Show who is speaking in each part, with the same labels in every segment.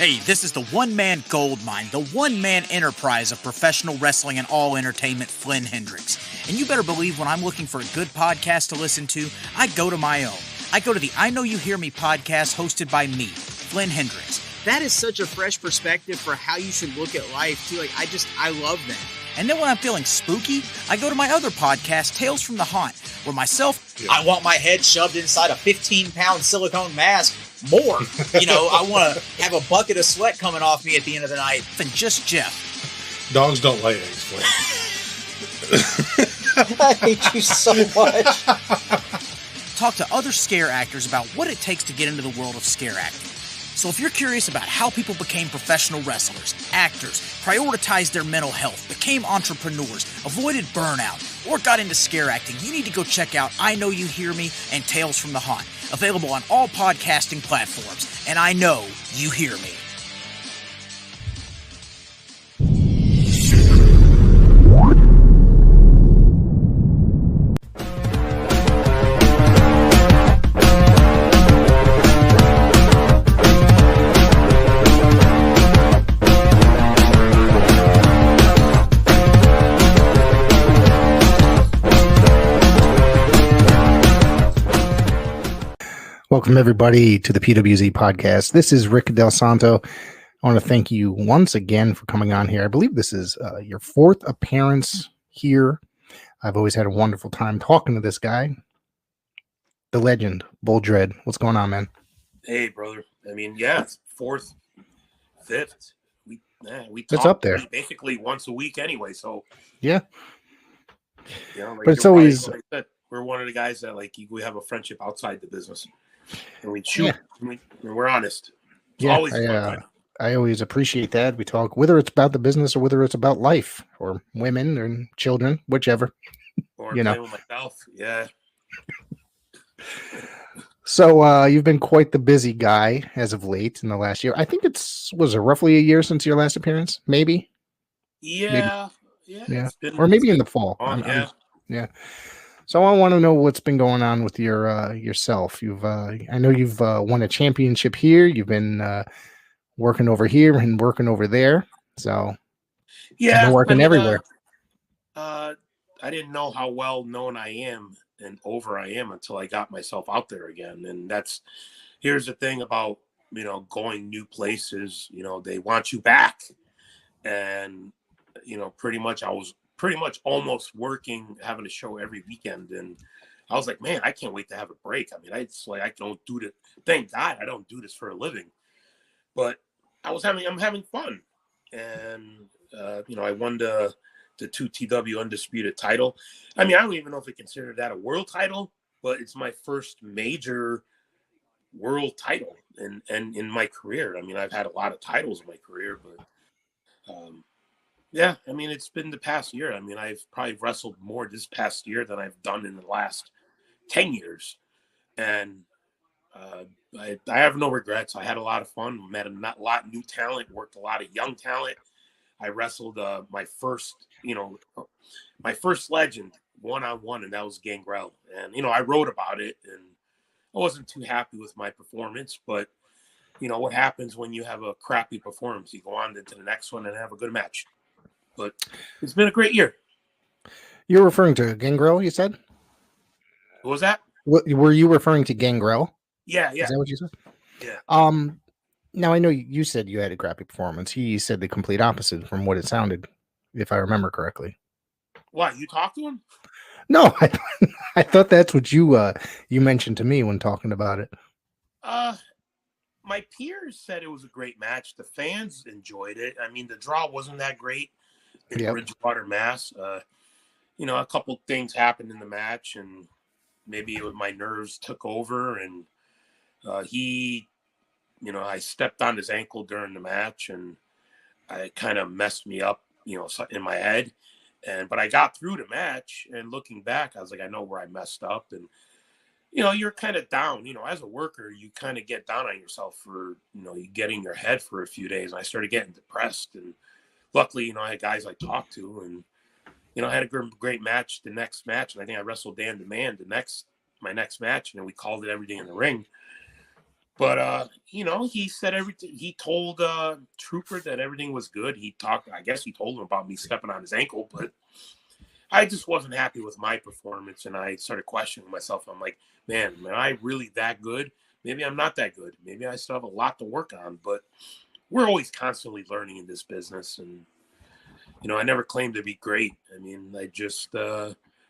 Speaker 1: Hey, this is the one-man gold mine, the one-man enterprise of professional wrestling and all entertainment, Flynn Hendricks. And you better believe when I'm looking for a good podcast to listen to, I go to my own. I go to the I Know You Hear Me podcast hosted by me, Flynn Hendricks. That is such a fresh perspective for how you should look at life, too. I love that. And then when I'm feeling spooky, I go to my other podcast, Tales from the Haunt, where I want my head shoved inside a 15-pound silicone mask more. I want to have a bucket of sweat coming off me at the end of the night than just Jeff.
Speaker 2: Dogs don't lay eggs, Flynn.
Speaker 1: I hate you so much. Talk to other scare actors about what it takes to get into the world of scare acting. So if you're curious about how people became professional wrestlers, actors, prioritized their mental health, became entrepreneurs, avoided burnout, or got into scare acting, you need to go check out I Know You Hear Me and Tales from the Haunt, available on all podcasting platforms. And I know you hear me.
Speaker 3: Welcome, everybody, to the PWZ podcast. This is Rick Del Santo. I want to thank you once again for coming on here. I believe this is your fourth appearance here. I've always had a wonderful time talking to this guy, the legend, Bull Dredd. What's going on, man?
Speaker 2: Hey, brother. It's fourth, fifth. We
Speaker 3: it's
Speaker 2: talk
Speaker 3: up there
Speaker 2: basically once a week anyway. So
Speaker 3: yeah,
Speaker 2: but
Speaker 3: it's always
Speaker 2: like I said, we're one of the guys that we have a friendship outside the business. And we shoot. Yeah. We're honest. It's always
Speaker 3: I always appreciate that. We talk whether it's about the business or whether it's about life or women or children, whichever.
Speaker 2: Or playing with myself. Yeah.
Speaker 3: So you've been quite the busy guy as of late in the last year. I think was it roughly a year since your last appearance? Maybe.
Speaker 2: Yeah.
Speaker 3: Maybe. Yeah. Or maybe in the fall. Yeah. So I want to know what's been going on with yourself. I know you've won a championship here. You've been working over here and working over there. So
Speaker 2: yeah,
Speaker 3: working everywhere.
Speaker 2: I didn't know how well known I am and over I am until I got myself out there again. And here's the thing about going new places. They want you back, and pretty much I was almost working, having a show every weekend. And I was like, man, I can't wait to have a break. I don't do this. Thank God I don't do this for a living. But I'm having fun. And, I won the 2TW Undisputed title. I don't even know if I consider that a world title, but it's my first major world title and in my career. I've had a lot of titles in my career, but, yeah, it's been the past year. I've probably wrestled more this past year than I've done in the last 10 years. And I have no regrets. I had a lot of fun, met a lot of new talent, worked a lot of young talent. I wrestled my first legend one-on-one, and that was Gangrel. And, I wrote about it, and I wasn't too happy with my performance. But, what happens when you have a crappy performance? You go on to the next one and have a good match. But it's been a great year.
Speaker 3: You're referring to Gangrel, you said?
Speaker 2: What was that?
Speaker 3: Were you referring to Gangrel?
Speaker 2: Yeah.
Speaker 3: Is that what you said?
Speaker 2: Yeah.
Speaker 3: Now I know you said you had a crappy performance. He said the complete opposite from what it sounded, if I remember correctly.
Speaker 2: What, you talked to him?
Speaker 3: No, I thought that's what you mentioned to me when talking about it.
Speaker 2: My peers said it was a great match. The fans enjoyed it. The draw wasn't that great in Bridgewater, Mass. A couple things happened in the match, and maybe it was my nerves took over, and I stepped on his ankle during the match, and I kind of messed me up, in my head. But I got through the match, and looking back, I was like, I know where I messed up. And, you're kind of down, as a worker, you kind of get down on yourself for, you getting your head for a few days. And I started getting depressed, and luckily, I had guys I talked to, and, I had a great match the next match. And I think I wrestled Dan DeMand my next match, and then we called it everything in the ring. But he said everything. He told Trooper that everything was good. I guess he told him about me stepping on his ankle, but I just wasn't happy with my performance, and I started questioning myself. I'm like, man, am I really that good? Maybe I'm not that good. Maybe I still have a lot to work on, but we're always constantly learning in this business. And, I never claimed to be great. I mean,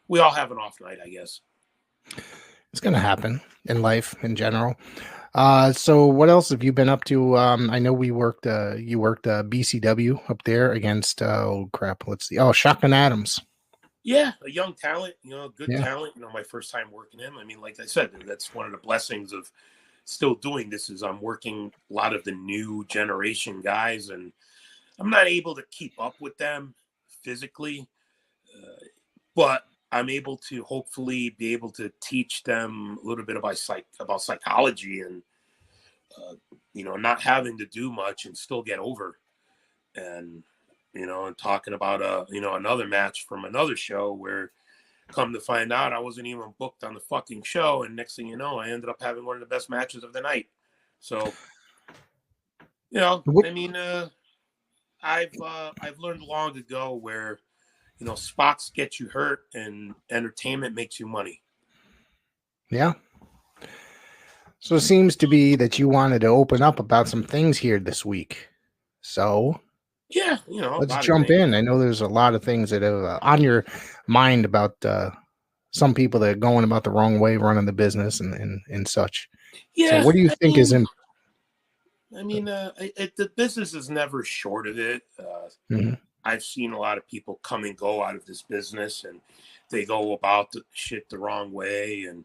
Speaker 2: we all have an off night, I guess.
Speaker 3: It's going to happen in life in general. So what else have you been up to? I know you worked BCW up there against, oh crap, let's see. Oh, Shotgun Adams.
Speaker 2: Yeah, a young talent, good
Speaker 3: Yeah.
Speaker 2: talent. My first time working him. I mean, like I said, that's one of the blessings of still doing this is I'm working a lot of the new generation guys, and I'm not able to keep up with them physically, but I'm able to hopefully be able to teach them a little bit about psychology and not having to do much and still get over. And and talking about another match from another show where come to find out I wasn't even booked on the fucking show, and next thing you know, I ended up having one of the best matches of the night. So, I mean, I've learned long ago where spots get you hurt and entertainment makes you money.
Speaker 3: Yeah. So it seems to be that you wanted to open up about some things here this week. So
Speaker 2: Yeah,
Speaker 3: let's jump in. I know there's a lot of things that are on your mind about some people that are going about the wrong way, running the business and such.
Speaker 2: Yeah,
Speaker 3: So what do you think is in?
Speaker 2: the business is never short of it.
Speaker 3: Mhm.
Speaker 2: I've seen a lot of people come and go out of this business, and they go about the shit the wrong way, and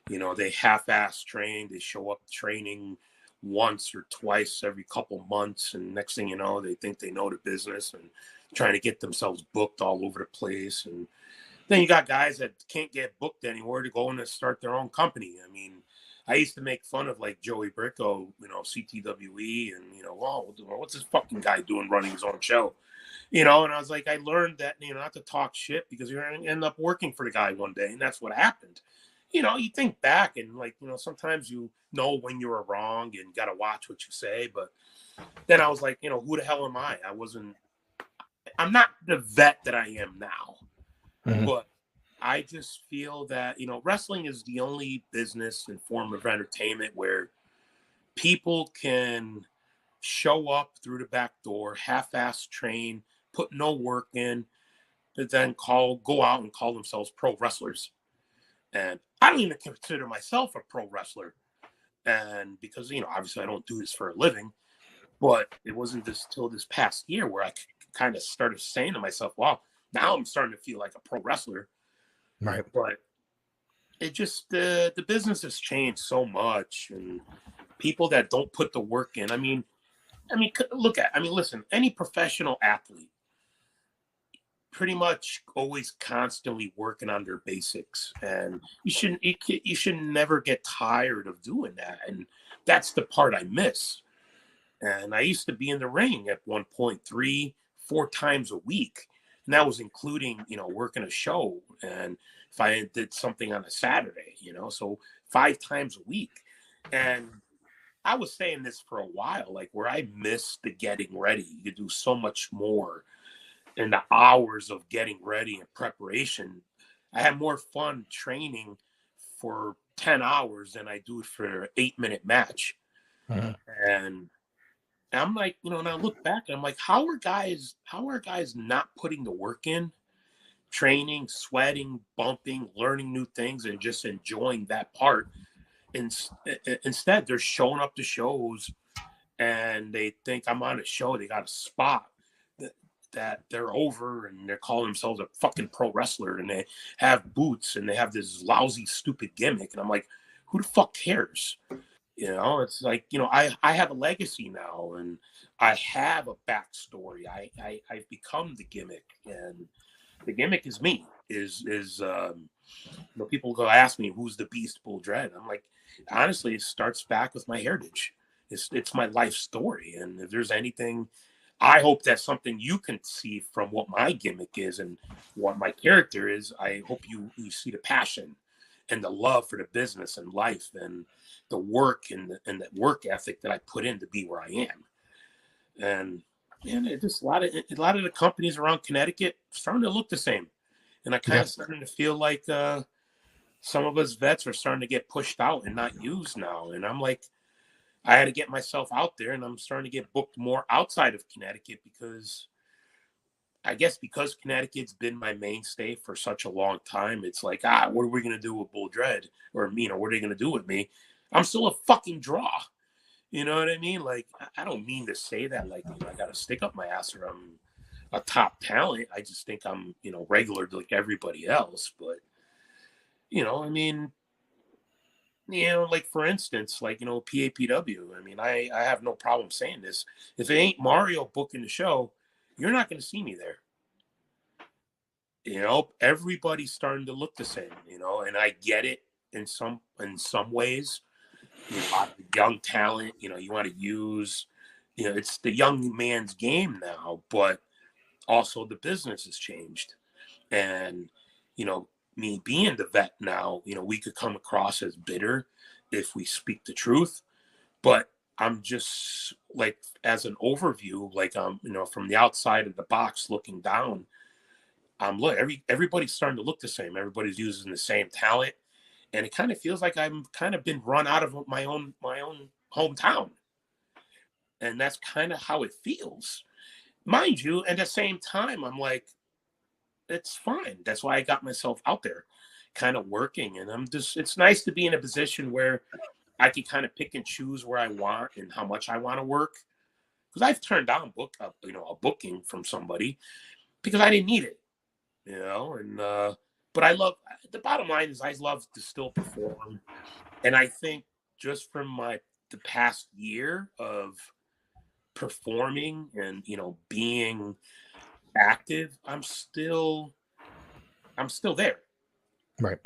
Speaker 2: they half-ass train. They show up training once or twice every couple months, and next thing you know, they think they know the business and trying to get themselves booked all over the place. And then you got guys that can't get booked anywhere to go and start their own company. I mean, I used to make fun of like Joey Bricko, CTWE, and what's this fucking guy doing running his own show? And I was like, I learned that, not to talk shit because you're going to end up working for the guy one day. And that's what happened. You think back and like, sometimes when you were wrong and you got to watch what you say. But then I was like, who the hell am I? I'm not the vet that I am now.
Speaker 3: Mhm.
Speaker 2: But I just feel that, wrestling is the only business and form of entertainment where people can show up through the back door, half-ass train, put no work in, but then go out and call themselves pro wrestlers. And I don't even consider myself a pro wrestler. And because, obviously I don't do this for a living, but it wasn't till this past year where I kind of started saying to myself, wow, now I'm starting to feel like a pro wrestler.
Speaker 3: Right.
Speaker 2: But it just, the business has changed so much, and people that don't put the work in, listen, any professional athlete pretty much always constantly working on their basics, and you should never get tired of doing that. And that's the part I miss. And I used to be in the ring at one point 3-4 times a week, and that was including working a show, and if I did something on a Saturday, so 5 times a week. And I was saying this for a while, like where I miss the getting ready. You do so much more in the hours of getting ready and preparation. I had more fun training for 10 hours than I do for an 8-minute match.
Speaker 3: Mhm.
Speaker 2: And I'm like, and I look back and I'm like, how are guys not putting the work in, training, sweating, bumping, learning new things, and just enjoying that part? Instead, they're showing up to shows and they think I'm on a show. They got a spot that they're over, and they're calling themselves a fucking pro wrestler, and they have boots and they have this lousy, stupid gimmick. And I'm like, who the fuck cares? It's like, I have a legacy now, and I have a backstory. I've become the gimmick, and the gimmick is me. People go ask me who's the Beast Bull Dredd. I'm like, honestly, it starts back with my heritage. It's my life story, and if there's anything, I hope that's something you can see from what my gimmick is and what my character is. I hope you see the passion and the love for the business and life and the work and the work ethic that I put in to be where I am. And man, it just a lot of the companies around Connecticut starting to look the same. And I kind of starting to feel like some of us vets are starting to get pushed out and not used now. And I'm like, I had to get myself out there, and I'm starting to get booked more outside of Connecticut because I guess because Connecticut's been my mainstay for such a long time, it's like, what are we going to do with Bull Dredd? Or, what are they going to do with me? I'm still a fucking draw. You know what I mean? Like, I don't mean to say that like, I got to stick up my ass or I'm a top talent. I just think I'm, regular like everybody else. But, like, for instance, like, PAPW, I have no problem saying this. If it ain't Mario booking the show, you're not going to see me there. Everybody's starting to look the same, and I get it in some ways. Young talent, you want to use, it's the young man's game now, but also the business has changed. And, me being the vet now, we could come across as bitter if we speak the truth, but I'm just like, as an overview, like, from the outside of the box looking down, everybody's starting to look the same. Everybody's using the same talent. And it kind of feels like I'm kind of been run out of my own hometown. And that's kind of how it feels. Mind you, at the same time, I'm like, it's fine. That's why I got myself out there kind of working. And it's nice to be in a position where I can kind of pick and choose where I want and how much I want to work. Because I've turned down a booking from somebody because I didn't need it, and but the bottom line is I love to still perform. And I think just from the past year of performing and, being active, I'm still there.
Speaker 3: Right.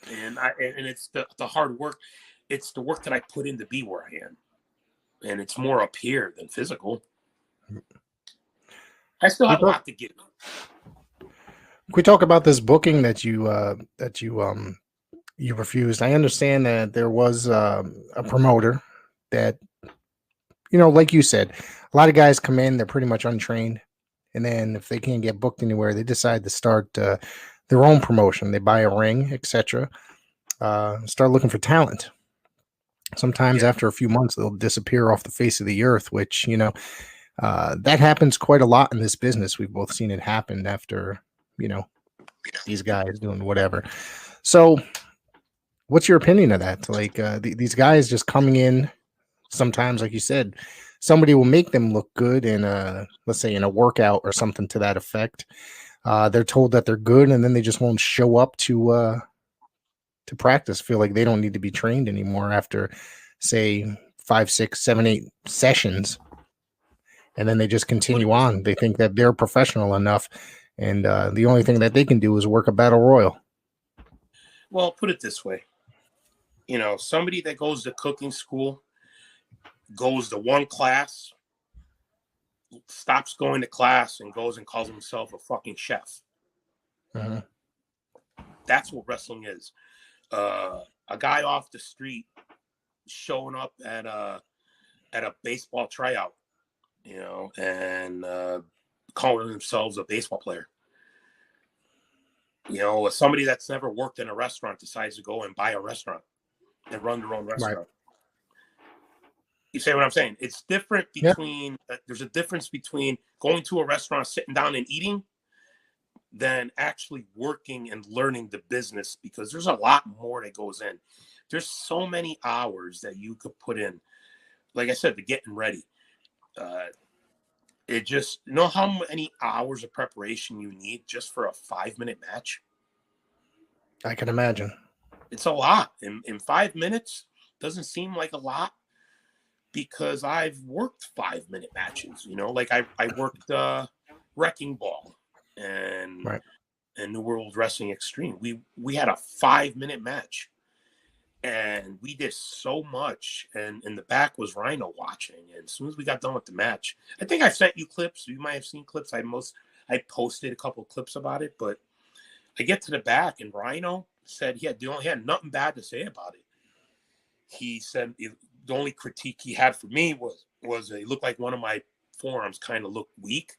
Speaker 2: And it's the hard work. It's the work that I put in to be where I am. And it's more up here than physical. I still have a lot to give.
Speaker 3: Can we talk about this booking that you refused? I understand that there was a promoter that, like you said, a lot of guys come in, they're pretty much untrained, and then if they can't get booked anywhere, they decide to start their own promotion. They buy a ring, etc. Start looking for talent. Sometimes after a few months, they'll disappear off the face of the earth, which, that happens quite a lot in this business. We've both seen it happen after, these guys doing whatever. So what's your opinion of that? Like, these guys just coming in, sometimes, like you said, somebody will make them look good in let's say in a workout or something to that effect. They're told that they're good, and then they just won't show up to practice, feel like they don't need to be trained anymore after, say, 5, 6, 7, 8 sessions. And then they just continue on. They think that they're professional enough, and the only thing that they can do is work a battle royal.
Speaker 2: Well, put it this way. Somebody that goes to cooking school, goes to one class, stops going to class, and goes and calls himself a fucking chef.
Speaker 3: Uh-huh.
Speaker 2: That's what wrestling is. A guy off the street showing up at a baseball tryout, and calling themselves a baseball player. Somebody that's never worked in a restaurant decides to go and buy a restaurant and run their own restaurant. Right. You say what I'm saying? It's different between, there's a difference between going to a restaurant, sitting down and eating, than actually working and learning the business, because there's a lot more that goes in. There's so many hours that you could put in. Like I said, the getting ready. It just, how many hours of preparation you need just for a 5-minute match?
Speaker 3: I can imagine.
Speaker 2: It's a lot. In 5 minutes, doesn't seem like a lot, because I've worked 5-minute matches. Like I worked Wrecking Ball and New World Wrestling Extreme. We had a 5-minute match, and we did so much. And in the back was Rhino watching. And as soon as we got done with the match, I think I sent you clips. You might have seen clips. I posted a couple of clips about it. But I get to the back, and Rhino, said he had nothing bad to say about it. He said the only critique he had for me was it looked like one of my forearms kind of looked weak,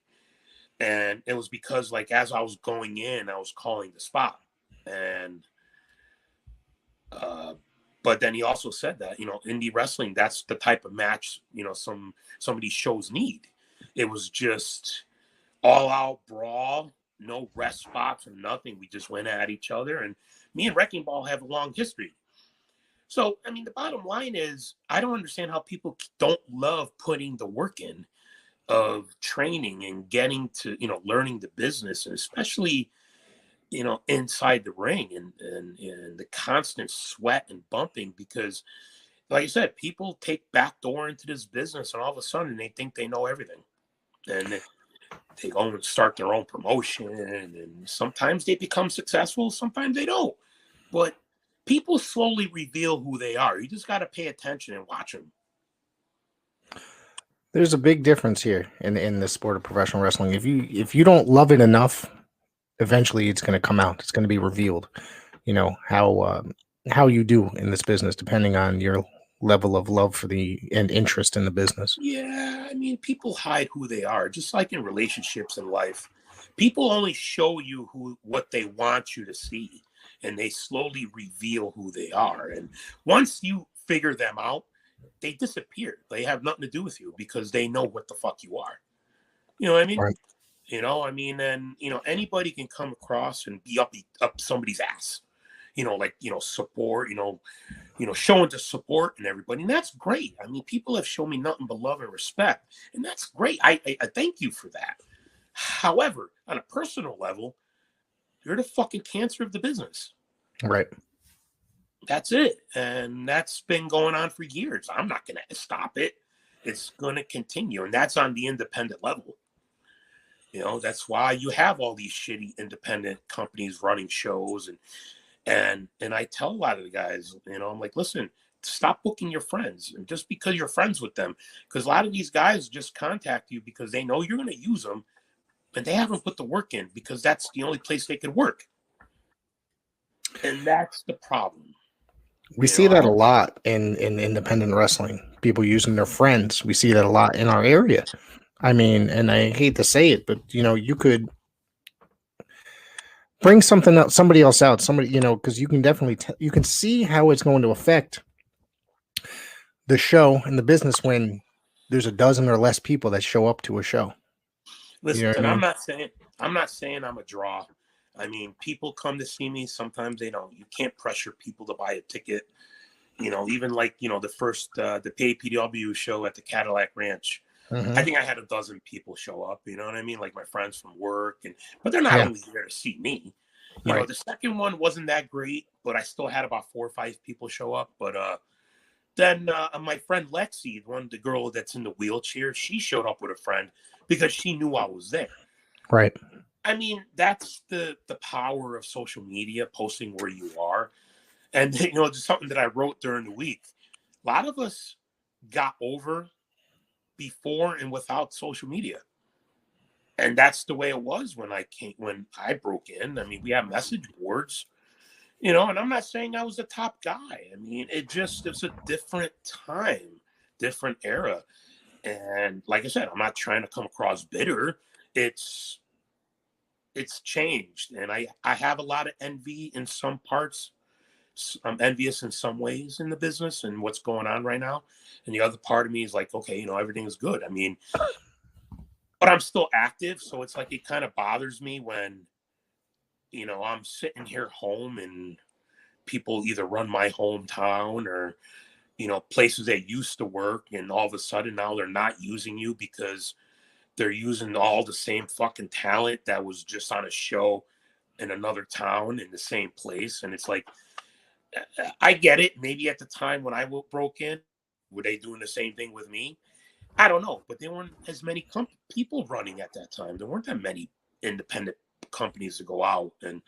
Speaker 2: and it was because like as I was going in, I was calling the spot, and but then he also said that indie wrestling, that's the type of match some of these shows need. It was just all out brawl, no rest spots or nothing. We just went at each other, and me and Wrecking Ball have a long history. So, I mean, the bottom line is I don't understand how people don't love putting the work in of training and getting to, learning the business, and especially, inside the ring and the constant sweat and bumping, because like I said, people take backdoor into this business and all of a sudden they think they know everything. And they go and start their own promotion, and sometimes they become successful, sometimes they don't. But people slowly reveal who they are. You just got to pay attention and watch them.
Speaker 3: There's a big difference here in the sport of professional wrestling. If you don't love it enough, eventually it's going to come out. It's going to be revealed. How you do in this business, depending on your level of love for and interest in the business.
Speaker 2: Yeah, I mean, people hide who they are, just like in relationships in life. People only show you what they want you to see, and they slowly reveal who they are. And once you figure them out, they disappear. They have nothing to do with you because they know what the fuck you are. You know what I mean?
Speaker 3: Right.
Speaker 2: And anybody can come across and be up somebody's ass. Support, showing the support and everybody. And that's great. I mean, people have shown me nothing but love and respect. And that's great. I thank you for that. However, on a personal level, you're the fucking cancer of the business.
Speaker 3: Right.
Speaker 2: That's it. And that's been going on for years. I'm not going to stop it. It's going to continue. And that's on the independent level. That's why you have all these shitty independent companies running shows. And I tell a lot of the guys, I'm like, listen, stop booking your friends. And just because you're friends with them, because a lot of these guys just contact you because they know you're going to use them, and they haven't put the work in because that's the only place they can work. And that's the problem.
Speaker 3: We see that a lot in independent wrestling. People using their friends. We see that a lot in our area. I mean, and I hate to say it, but you could bring somebody else out, because you can definitely you can see how it's going to affect the show and the business when there's a dozen or less people that show up to a show.
Speaker 2: Listen, I'm not saying I'm a draw. I mean, people come to see me. Sometimes they don't. You can't pressure people to buy a ticket. Even like, the first, the PAPW show at the Cadillac Ranch.
Speaker 3: Mm-hmm.
Speaker 2: I think I had a dozen people show up, you know what I mean? Like my friends from work, but they're not only there to see me.
Speaker 3: Right.
Speaker 2: The second one wasn't that great, but I still had about 4 or 5 people show up. But then my friend Lexi, the girl that's in the wheelchair, she showed up with a friend because she knew I was there.
Speaker 3: Right.
Speaker 2: I mean, that's the power of social media, posting where you are. And, just something that I wrote during the week. A lot of us got over before and without social media. And that's the way it was when I broke in. I mean, we have message boards, and I'm not saying I was the top guy. I mean, it's a different time, different era. And like I said, I'm not trying to come across bitter. It's changed. And I have a lot of envy in some parts. I'm envious in some ways in the business and what's going on right now. And the other part of me is like, okay, everything is good. I mean, but I'm still active. So it's like, it kind of bothers me when, I'm sitting here home and people either run my hometown or, places they used to work. And all of a sudden now they're not using you because they're using all the same fucking talent that was just on a show in another town in the same place. And it's like, I get it. Maybe at the time when I broke in, were they doing the same thing with me? I don't know. But there weren't as many people running at that time. There weren't that many independent companies to go out. And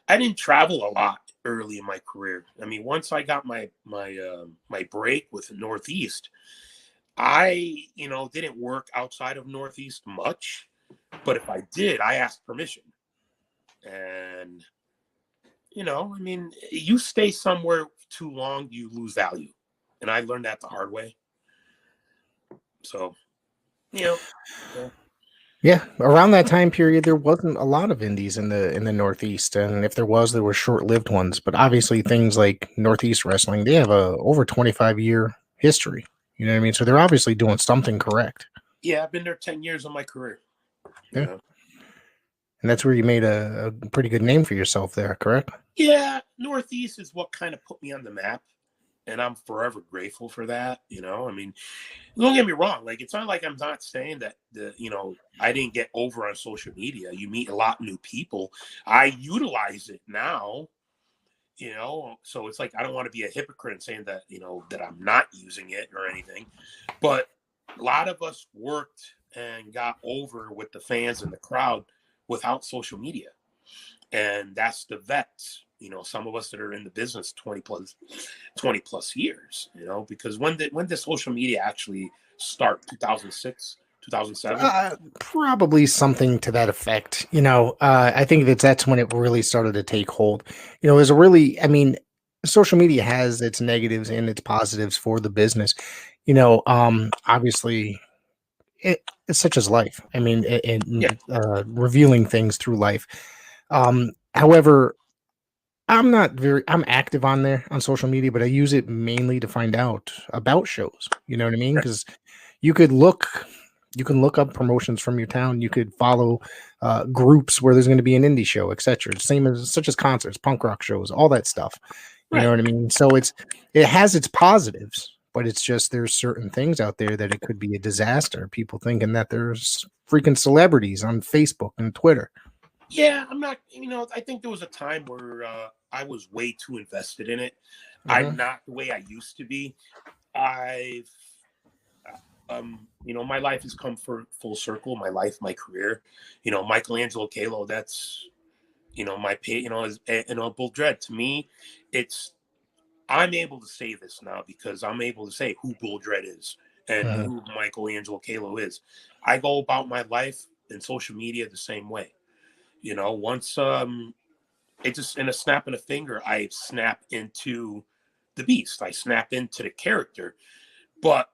Speaker 2: I didn't travel a lot early in my career. I mean, once I got my break with Northeast, I, didn't work outside of Northeast much. But if I did, I asked permission. And I mean, you stay somewhere too long, you lose value. And I learned that the hard way. So, you know, yeah.
Speaker 3: Yeah, around that time period, there wasn't a lot of indies in the Northeast, and if there was, there were short-lived ones. But obviously, things like Northeast Wrestling, they have a over 25-year history. You know what I mean? So they're obviously doing something correct.
Speaker 2: Yeah, I've been there 10 years of my career. You
Speaker 3: Yeah,
Speaker 2: know.
Speaker 3: and that's where you made a pretty good name for yourself there, correct?
Speaker 2: Yeah, Northeast is what kind of put me on the map. And I'm forever grateful for that. I mean, don't get me wrong. Like, it's not like I'm not saying that I didn't get over on social media. You meet a lot of new people. I utilize it now, so it's like, I don't want to be a hypocrite saying that, that I'm not using it or anything, but a lot of us worked and got over with the fans and the crowd without social media. And that's the vets, some of us that are in the business 20 plus years, because when did social media actually start? 2006, 2007?
Speaker 3: Probably something to that effect. I think that's when it really started to take hold. There's I mean, social media has its negatives and its positives for the business. Obviously, it's such as life. I mean,
Speaker 2: Yeah.
Speaker 3: revealing things through life. However, I'm active on there on social media, but I use it mainly to find out about shows. You know what I mean?
Speaker 2: Right.
Speaker 3: Because you could look you can look up promotions from your town. You could follow groups where there's going to be an indie show, etc. Same as such as concerts, punk rock shows, all that stuff. You know
Speaker 2: Right.
Speaker 3: what I mean? So it has its positives, but it's just there's certain things out there that it could be a disaster. People thinking that there's freaking celebrities on Facebook and Twitter.
Speaker 2: Yeah, I'm not, I think there was a time where I was way too invested in it. I'm
Speaker 3: Mhm.
Speaker 2: not the way I used to be. I've, my life has come for full circle. My life, my career, Michelangelo Kalo, that's, my pay, Bull Dredd. To me, I'm able to say this now because I'm able to say who Bull Dredd is and
Speaker 3: Mhm.
Speaker 2: who Michelangelo Kalo is. I go about my life and social media the same way. Once it just in a snap of a finger, I snap into the beast. I snap into the character. But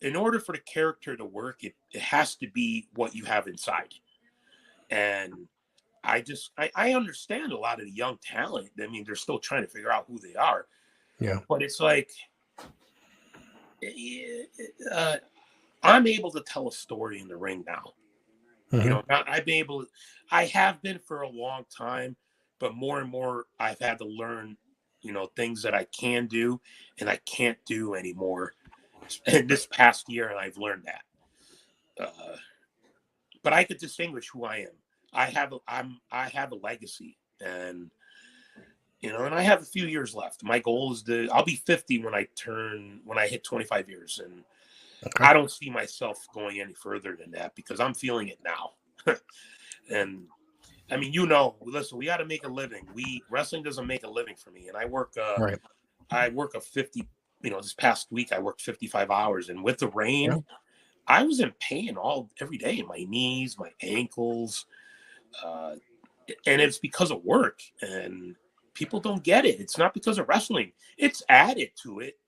Speaker 2: in order for the character to work, it has to be what you have inside. And I understand a lot of the young talent. I mean, they're still trying to figure out who they are.
Speaker 3: Yeah.
Speaker 2: But it's like, uh, I'm able to tell a story in the ring now.
Speaker 3: Mhm.
Speaker 2: I have been for a long time, but more and more I've had to learn, things that I can do and I can't do anymore. In this past year, and I've learned that. Uh, but I could distinguish who I am. I have a legacy, and and I have a few years left. My goal is I'll be 50 when I hit 25 years, and
Speaker 3: Okay.
Speaker 2: I don't see myself going any further than that because I'm feeling it now. And I mean, listen, we got to make a living. Wrestling doesn't make a living for me, and
Speaker 3: Right.
Speaker 2: I work a 50. This past week I worked 55 hours, and with the
Speaker 3: Yeah.
Speaker 2: rain, I was in pain every day. My knees, my ankles, uh, and it's because of work. And people don't get it. It's not because of wrestling. It's added to it,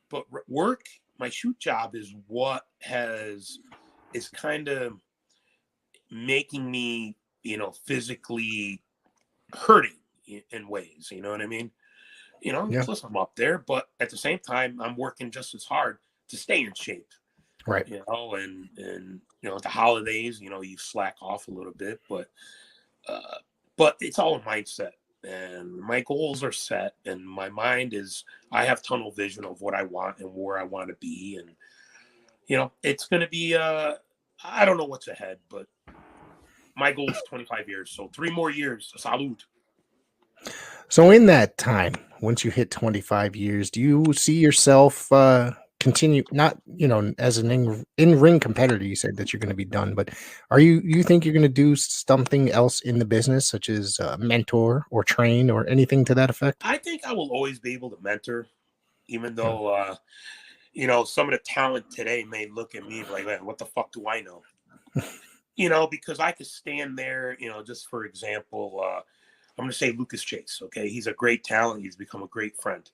Speaker 2: but work. My shoot job is what is kind of making me, physically hurting in ways. You know what I mean?
Speaker 3: Yeah.
Speaker 2: Plus I'm up there, but at the same time, I'm working just as hard to stay in shape.
Speaker 3: Right.
Speaker 2: And the holidays, you slack off a little bit, uh, but it's all a mindset. And my goals are set, and my mind is. I have tunnel vision of what I want and where I want to be, and it's going to be. I don't know what's ahead, but my goal is 25 years, so 3 more years. Salute.
Speaker 3: So in that time, once you hit 25 years, do you see yourself continue not, as an in-ring competitor, you said that you're going to be done, but you think you're going to do something else in the business such as mentor or train or anything to that effect?
Speaker 2: I think I will always be able to mentor, even
Speaker 3: Yeah.
Speaker 2: though some of the talent today may look at me and be like, man, what the fuck do I know? Because I could stand there, just for example, I'm going to say Lucas Chase. Okay. He's a great talent. He's become a great friend.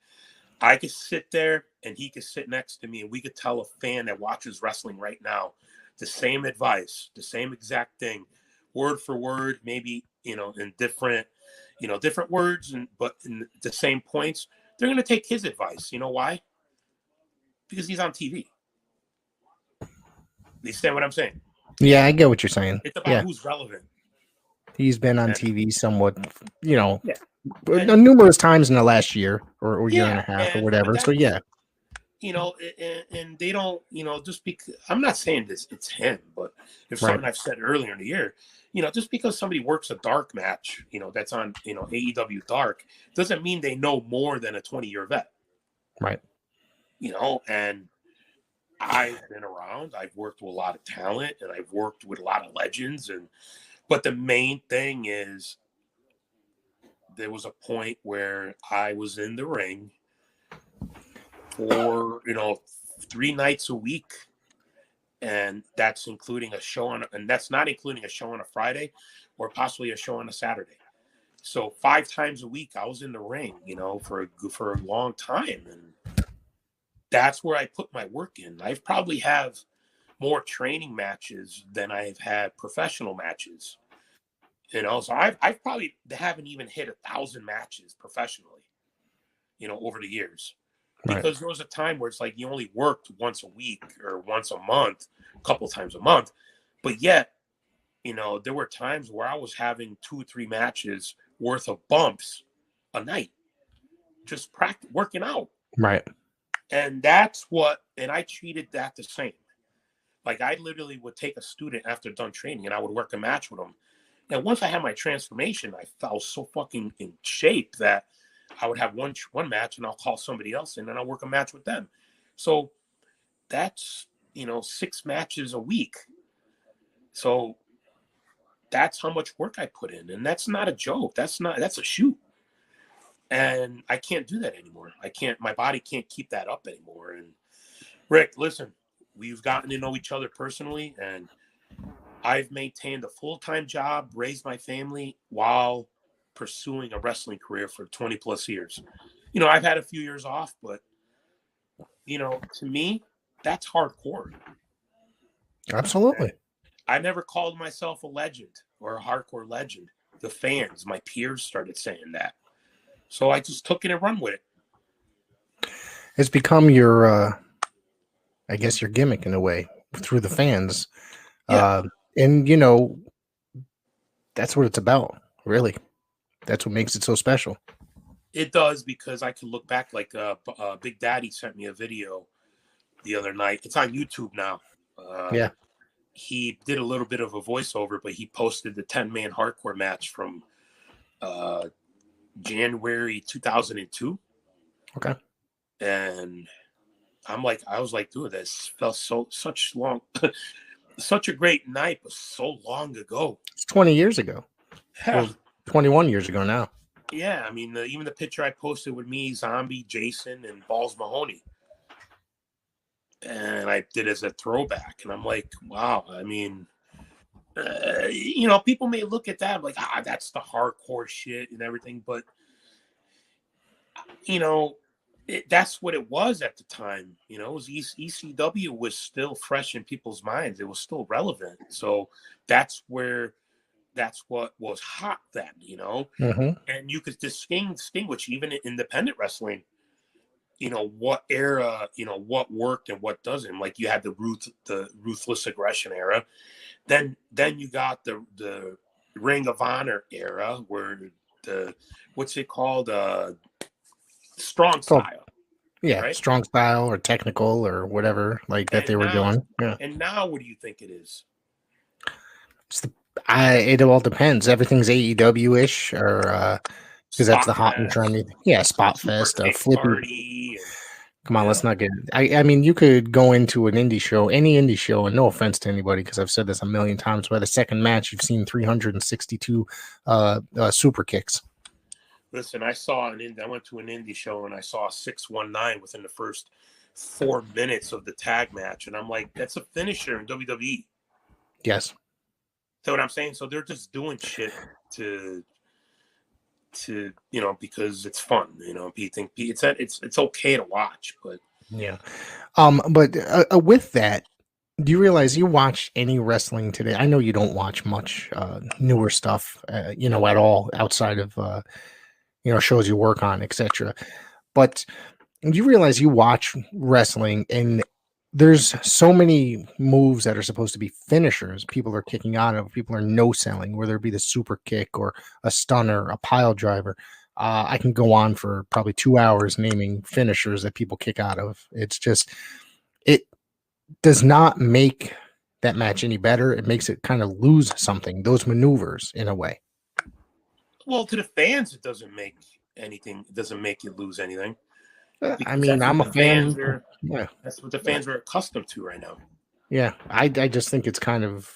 Speaker 2: I could sit there and he could sit next to me and we could tell a fan that watches wrestling right now the same advice, the same exact thing, word for word, maybe, in different, different words, but in the same points. They're going to take his advice. You know why? Because he's on TV. You understand what I'm saying?
Speaker 3: Yeah, I get what you're saying.
Speaker 2: It's about who's relevant.
Speaker 3: He's been on TV somewhat, numerous times in the last year or year and a half or whatever. So, yeah.
Speaker 2: And they don't, just because I'm not saying this, it's him, but it's something I've said earlier in the year, just because somebody works a dark match, that's on, AEW Dark, doesn't mean they know more than a 20-year vet.
Speaker 3: Right.
Speaker 2: And I've been around, I've worked with a lot of talent and I've worked with a lot of legends. But the main thing is there was a point where I was in the ring for 3 nights a week, and that's including a show and that's not including a show on a Friday or possibly a show on a Saturday. So 5 times a week I was in the ring, for a long time, and that's where I put my work in. I probably have more training matches than I've had professional matches. So I've probably haven't even hit 1,000 matches professionally, over the years. Because there was a time where it's like you only worked once a week or once a month, a couple times a month. But yet, there were times where I was having 2 or 3 matches worth of bumps a night, just working out.
Speaker 3: Right.
Speaker 2: And and I treated that the same. Like I literally would take a student after done training and I would work a match with them. And once I had my transformation, I felt so fucking in shape that I would have one match and I'll call somebody else in and I'll work a match with them. So that's, 6 matches a week. So that's how much work I put in. And that's not a joke. That's a shoot. And I can't do that anymore. My body can't keep that up anymore. And Rick, listen, we've gotten to know each other personally, and I've maintained a full-time job, raised my family while pursuing a wrestling career for 20 plus years. I've had a few years off, but to me, that's hardcore.
Speaker 3: Absolutely.
Speaker 2: I never called myself a legend or a hardcore legend. The fans, my peers started saying that. So I just took it and run with it.
Speaker 3: It's become your, I guess, your gimmick in a way through the fans.
Speaker 2: Yeah.
Speaker 3: And, that's what it's about, really. That's what makes it so special.
Speaker 2: It does, because I can look back, like Big Daddy sent me a video the other night. It's on YouTube now. He did a little bit of a voiceover, but he posted the 10-man hardcore match from January 2002.
Speaker 3: Okay.
Speaker 2: And I was like, dude, this felt such long, such a great night, but so long ago.
Speaker 3: It's 20 years ago.
Speaker 2: Yeah.
Speaker 3: Well, 21 years ago now.
Speaker 2: Yeah, I mean, even the picture I posted with me, Zombie, Jason, and Balls Mahoney. And I did as a throwback. And I'm like, wow, I mean, people may look at that like, that's the hardcore shit and everything. But, that's what it was at the time. It was ECW was still fresh in people's minds. It was still relevant. So that's what was hot then,
Speaker 3: Mm-hmm.
Speaker 2: And you could distinguish even in independent wrestling, what era, what worked and what doesn't. Like you had the ruthless aggression era. Then you got the Ring of Honor era where what's it called? Strong style.
Speaker 3: Yeah,
Speaker 2: right?
Speaker 3: Strong style or technical or whatever like that they were doing. Yeah.
Speaker 2: And now what do you think it is?
Speaker 3: It all depends. Everything's AEW-ish or because that's the hot and trendy. Yeah, Spot Fest, Flippy. Come on, let's not get. I mean, you could go into an indie show, any indie show, and no offense to anybody, because I've said this a million times. By the second match, you've seen 362 super kicks.
Speaker 2: Listen, I went to an indie show and I saw 619 within the first 4 minutes of the tag match, and I'm like, that's a finisher in WWE.
Speaker 3: Yes.
Speaker 2: So what I'm saying, so they're just doing shit to to, because it's fun, you think it's okay to watch, but
Speaker 3: Yeah. But with that, do you realize you watch any wrestling today? I know you don't watch much newer stuff, at all outside of shows you work on, etc. But do you realize you watch wrestling and there's so many moves that are supposed to be finishers people are kicking out of, people are no selling, whether it be the super kick or a stunner, a pile driver. I can go on for probably 2 hours naming finishers that people kick out of. It's just, it does not make that match any better. It makes it kind of lose something, those maneuvers in a way.
Speaker 2: well, to the fans, it doesn't make anything. It doesn't make you lose anything
Speaker 3: I
Speaker 2: because
Speaker 3: mean,
Speaker 2: that's what
Speaker 3: I'm a
Speaker 2: the fans
Speaker 3: fan.
Speaker 2: are.
Speaker 3: Yeah.
Speaker 2: That's what the fans are accustomed to right now.
Speaker 3: Yeah. I just think it's kind of,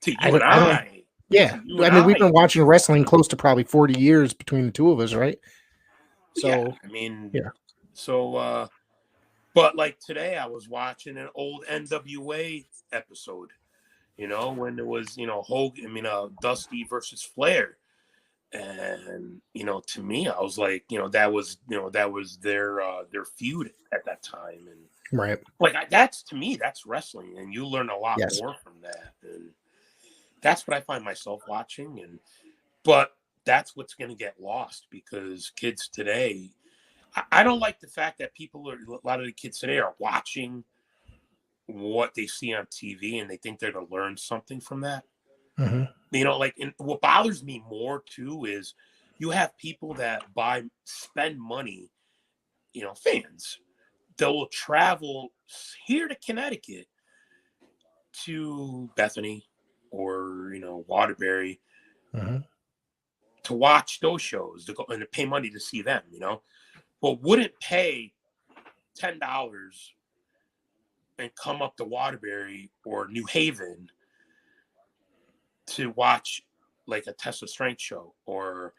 Speaker 2: To
Speaker 3: I
Speaker 2: you and
Speaker 3: don't, I don't,
Speaker 2: I.
Speaker 3: yeah.
Speaker 2: To you
Speaker 3: I
Speaker 2: and
Speaker 3: mean, we've been
Speaker 2: I.
Speaker 3: watching wrestling close to probably 40 years between the two of us, right?
Speaker 2: Yeah,
Speaker 3: So,
Speaker 2: I mean,
Speaker 3: yeah.
Speaker 2: so. But like today, I was watching an old NWA episode. When it was Hogan. Dusty versus Flair. And to me, I was like, that was their feud at that time, and
Speaker 3: Right.
Speaker 2: like that's, to me, that's wrestling, and you learn a lot
Speaker 3: Yes.
Speaker 2: more from that, and that's what I find myself watching. But that's what's going to get lost because kids today, I don't like the fact that a lot of the kids today are watching what they see on TV and they think they're going to learn something from that.
Speaker 3: Hmm.
Speaker 2: And what bothers me more too is you have people that spend money, fans. They'll travel here to Connecticut to Bethany or, Waterbury
Speaker 3: Hmm.
Speaker 2: to watch those shows and to pay money to see them, but wouldn't pay $10 and come up to Waterbury or New Haven to watch like a Tesla Strength show or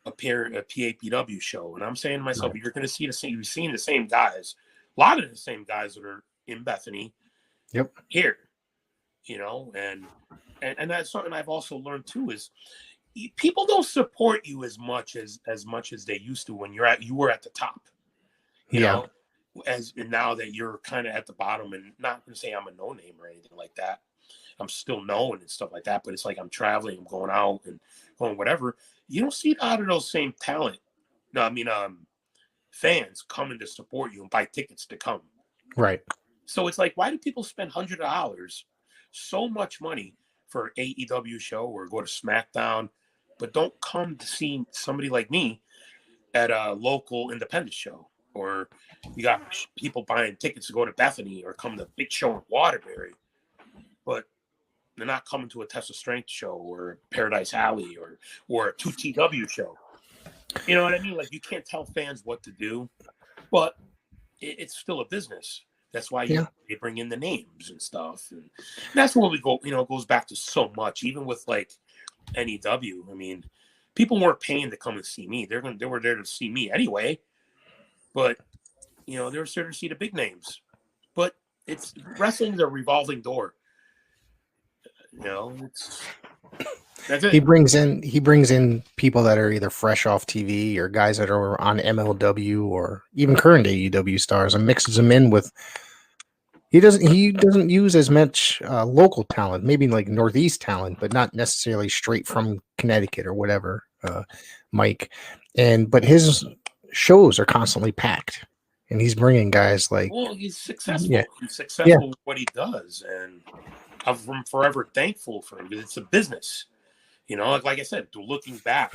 Speaker 2: a PAPW show. And I'm saying to myself,
Speaker 3: Right.
Speaker 2: you're going to see you're seeing the same guys, a lot of the same guys that are in Bethany
Speaker 3: Yep.
Speaker 2: here, and that's something I've also learned too is people don't support you as much as they used to when you were at the top, you
Speaker 3: Yeah.
Speaker 2: know, and now that you're kind of at the bottom, and not going to say I'm a no name or anything like that. I'm still known and stuff like that, but it's like I'm traveling, I'm going out and going whatever. You don't see a lot of those same talent. No, fans coming to support you and buy tickets to come.
Speaker 3: Right.
Speaker 2: So it's like, why do people spend $100, so much money for an AEW show or go to SmackDown, but don't come to see somebody like me at a local independent show? Or you got people buying tickets to go to Bethany or come to a big show in Waterbury, but they're not coming to a Tesla Strength show or Paradise Alley or a 2TW show. You know what I mean? Like, you can't tell fans what to do, but it's still a business. That's why they bring in the names and stuff. And that's where we go, it goes back to so much, even with like NEW. I mean, people weren't paying to come and see me. They were there to see me anyway. But, they were there to see the big names. But wrestling is a revolving door. That's it.
Speaker 3: He brings in people that are either fresh off TV or guys that are on MLW or even current AEW stars and mixes them in with. He doesn't use as much local talent, maybe like Northeast talent, but not necessarily straight from Connecticut or whatever, Mike. But his shows are constantly packed, and he's bringing guys like.
Speaker 2: Well, he's successful.
Speaker 3: Yeah.
Speaker 2: He's successful with what he does, and I'm forever thankful for him because it's a business. Like I said, looking back,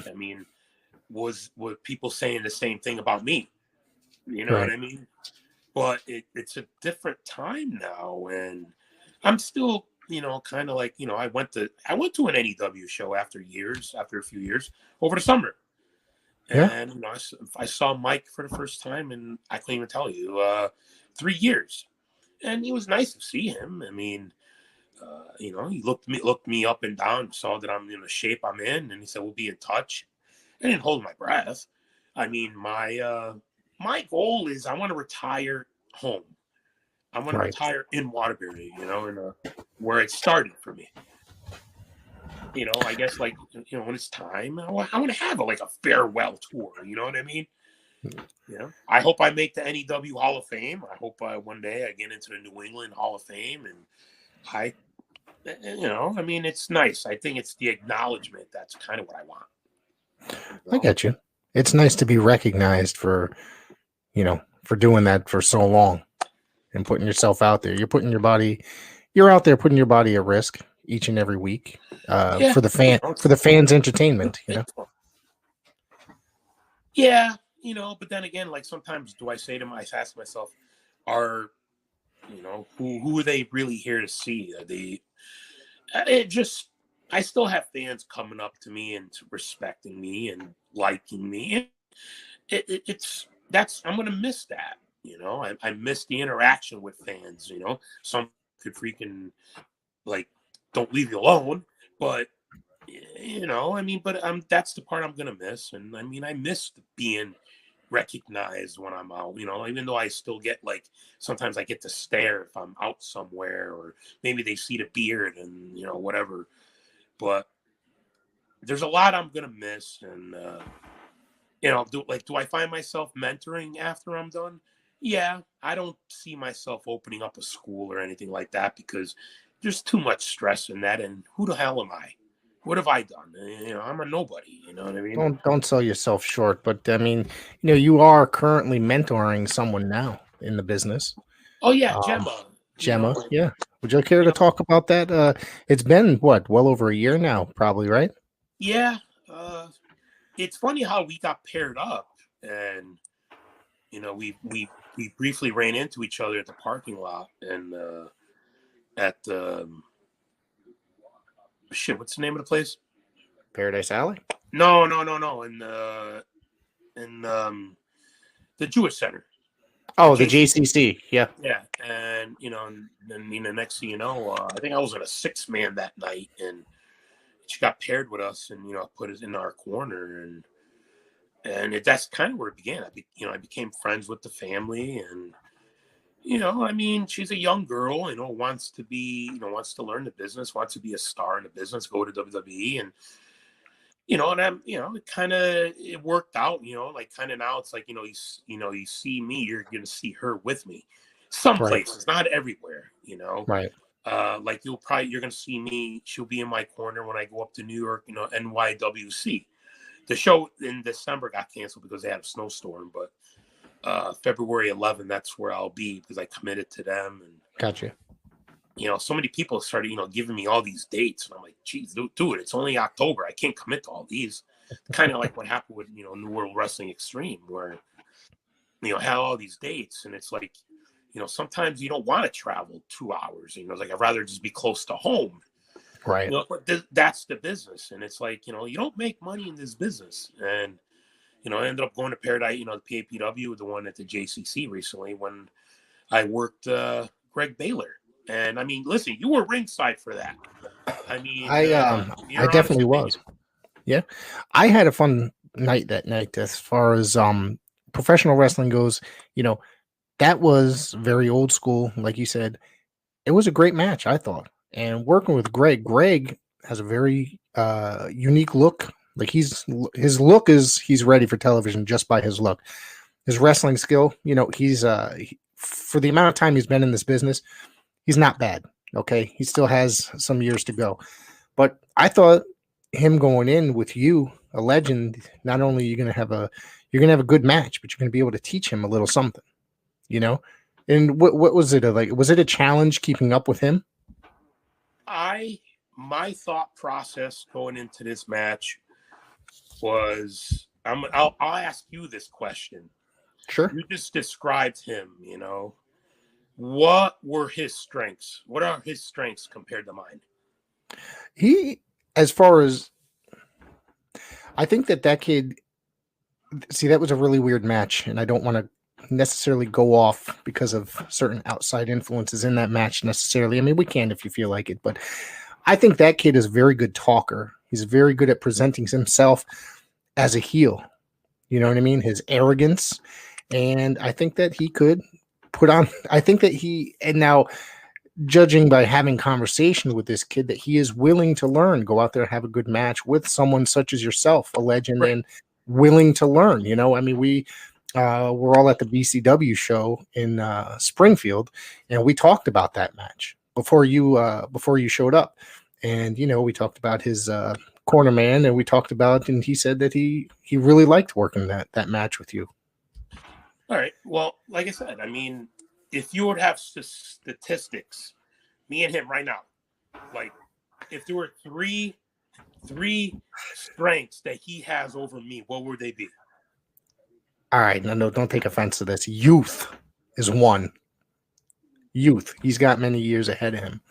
Speaker 2: was people saying the same thing about me? You know what I mean? But it's a different time now, and I'm still, kind of like, I went to an NEW show after a few years over the summer, and I saw Mike for the first time, and I can't even tell you, 3 years, and it was nice to see him. He looked me up and down, saw that I'm in the shape I'm in, and he said, "We'll be in touch." I didn't hold my breath. My goal is I want to retire home. I want to retire in Waterbury, where it started for me. you know, I guess like, you know, when it's time, I want to have like a farewell tour. You know what I mean? You know, I hope I make the NEW Hall of Fame. I hope one day I get into the New England Hall of Fame, and I, you know, I mean, it's nice. I think it's the acknowledgement. That's kind of what I want.
Speaker 3: I get you. It's nice to be recognized for, you know, for doing that for so long and putting yourself out there. You're out there putting your body at risk each and every week for the fans' entertainment, you know.
Speaker 2: Yeah, you know, but then again, like sometimes I ask myself, are, you know, who are they really here to see? Are they, I still have fans coming up to me and respecting me and liking me. I'm going to miss that. You know, I miss the interaction with fans, you know, some could freaking like, don't leave you alone, but you know, I mean, but that's the part I'm going to miss. And I mean, I miss being recognized when I'm out, you know, even though I still get like, sometimes I get to stare if I'm out somewhere, or maybe they see the beard and, you know, whatever. But there's a lot I'm gonna miss, and you know, do I find myself mentoring after I'm done? Yeah, I don't see myself opening up a school or anything like that, because there's too much stress in that. And who the hell am I? What have I done? You know, I'm a nobody. You know what I mean?
Speaker 3: Don't sell yourself short, but I mean, you know, you are currently mentoring someone now in the business.
Speaker 2: Oh yeah,
Speaker 3: Um,
Speaker 2: Gemma.
Speaker 3: Gemma, yeah. Would you care to talk about that? It's been what, well over a year now, probably, right?
Speaker 2: Yeah. It's funny how we got paired up, and you know, we briefly ran into each other at the parking lot, and at shit, what's the name of the place?
Speaker 3: Paradise Alley?
Speaker 2: No. In the Jewish Center.
Speaker 3: Oh, the JCC. Yeah.
Speaker 2: Yeah, and you know, and then you know, next thing you know, I think I was in a 6-man that night, and she got paired with us, and you know, put us in our corner, and that's kind of where it began. I became friends with the family, and you know, I mean, she's a young girl, you know, wants to learn the business, wants to be a star in the business, go to WWE, and you know, and you know, it worked out, you know, like kind of now it's like, you see me, you're gonna see her with me. Some
Speaker 3: Right.
Speaker 2: places, not everywhere, you know.
Speaker 3: Right.
Speaker 2: Like you're gonna see me. She'll be in my corner when I go up to New York, you know, NYWC. The show in December got canceled because they had a snowstorm, but February 11th, that's where I'll be, because I committed to them. And
Speaker 3: Gotcha.
Speaker 2: you know, so many people started, you know, giving me all these dates, and I'm like, geez, dude, it's only October. I can't commit to all these. Kind of like what happened with, you know, New World Wrestling Extreme, where, you know, had all these dates, and it's like, you know, sometimes you don't want to travel 2 hours. You know, it's like, I'd rather just be close to home.
Speaker 3: Right.
Speaker 2: You know, but that's the business, and it's like, you know, you don't make money in this business. And you know, I ended up going to Paradise, you know, the PAPW, the one at the JCC recently, when I worked Greg Baylor. And I mean, listen, you were ringside for that. I mean,
Speaker 3: I definitely was. Yeah. I had a fun night that night as far as professional wrestling goes. You know, that was very old school, like you said. It was a great match, I thought. And working with Greg has a very unique look. Like his look is, he's ready for television just by his look. His wrestling skill, you know, he's for the amount of time he's been in this business, he's not bad. Okay, he still has some years to go. But I thought him going in with you, a legend, not only you're gonna have a good match, but you're gonna be able to teach him a little something, you know. And what was it like? Was it a challenge keeping up with him?
Speaker 2: My thought process going into this match was, I'll ask you this question.
Speaker 3: Sure.
Speaker 2: You just described him, you know. What were his strengths? What are his strengths compared to mine?
Speaker 3: He, as far as, I think that kid, see, that was a really weird match, and I don't want to necessarily go off because of certain outside influences in that match necessarily. I mean, we can if you feel like it, but I think that kid is a very good talker. He's very good at presenting himself as a heel. You know what I mean? His arrogance. And I think that he could put on, I think that and now judging by having conversations with this kid that he is willing to learn, go out there and have a good match with someone such as yourself, a legend,
Speaker 2: Right.
Speaker 3: and willing to learn. I mean, we're all at the BCW show in Springfield, and we talked about that match before you showed up, and we talked about his corner man, and we talked about, and he said that he really liked working that match with you.
Speaker 2: All right. Well, like I said, I mean, if you would have statistics, me and him right now, like if there were three strengths that he has over me, what would they be?
Speaker 3: All right, no, don't take offense to this. Youth is one. Youth. He's got many years ahead of him.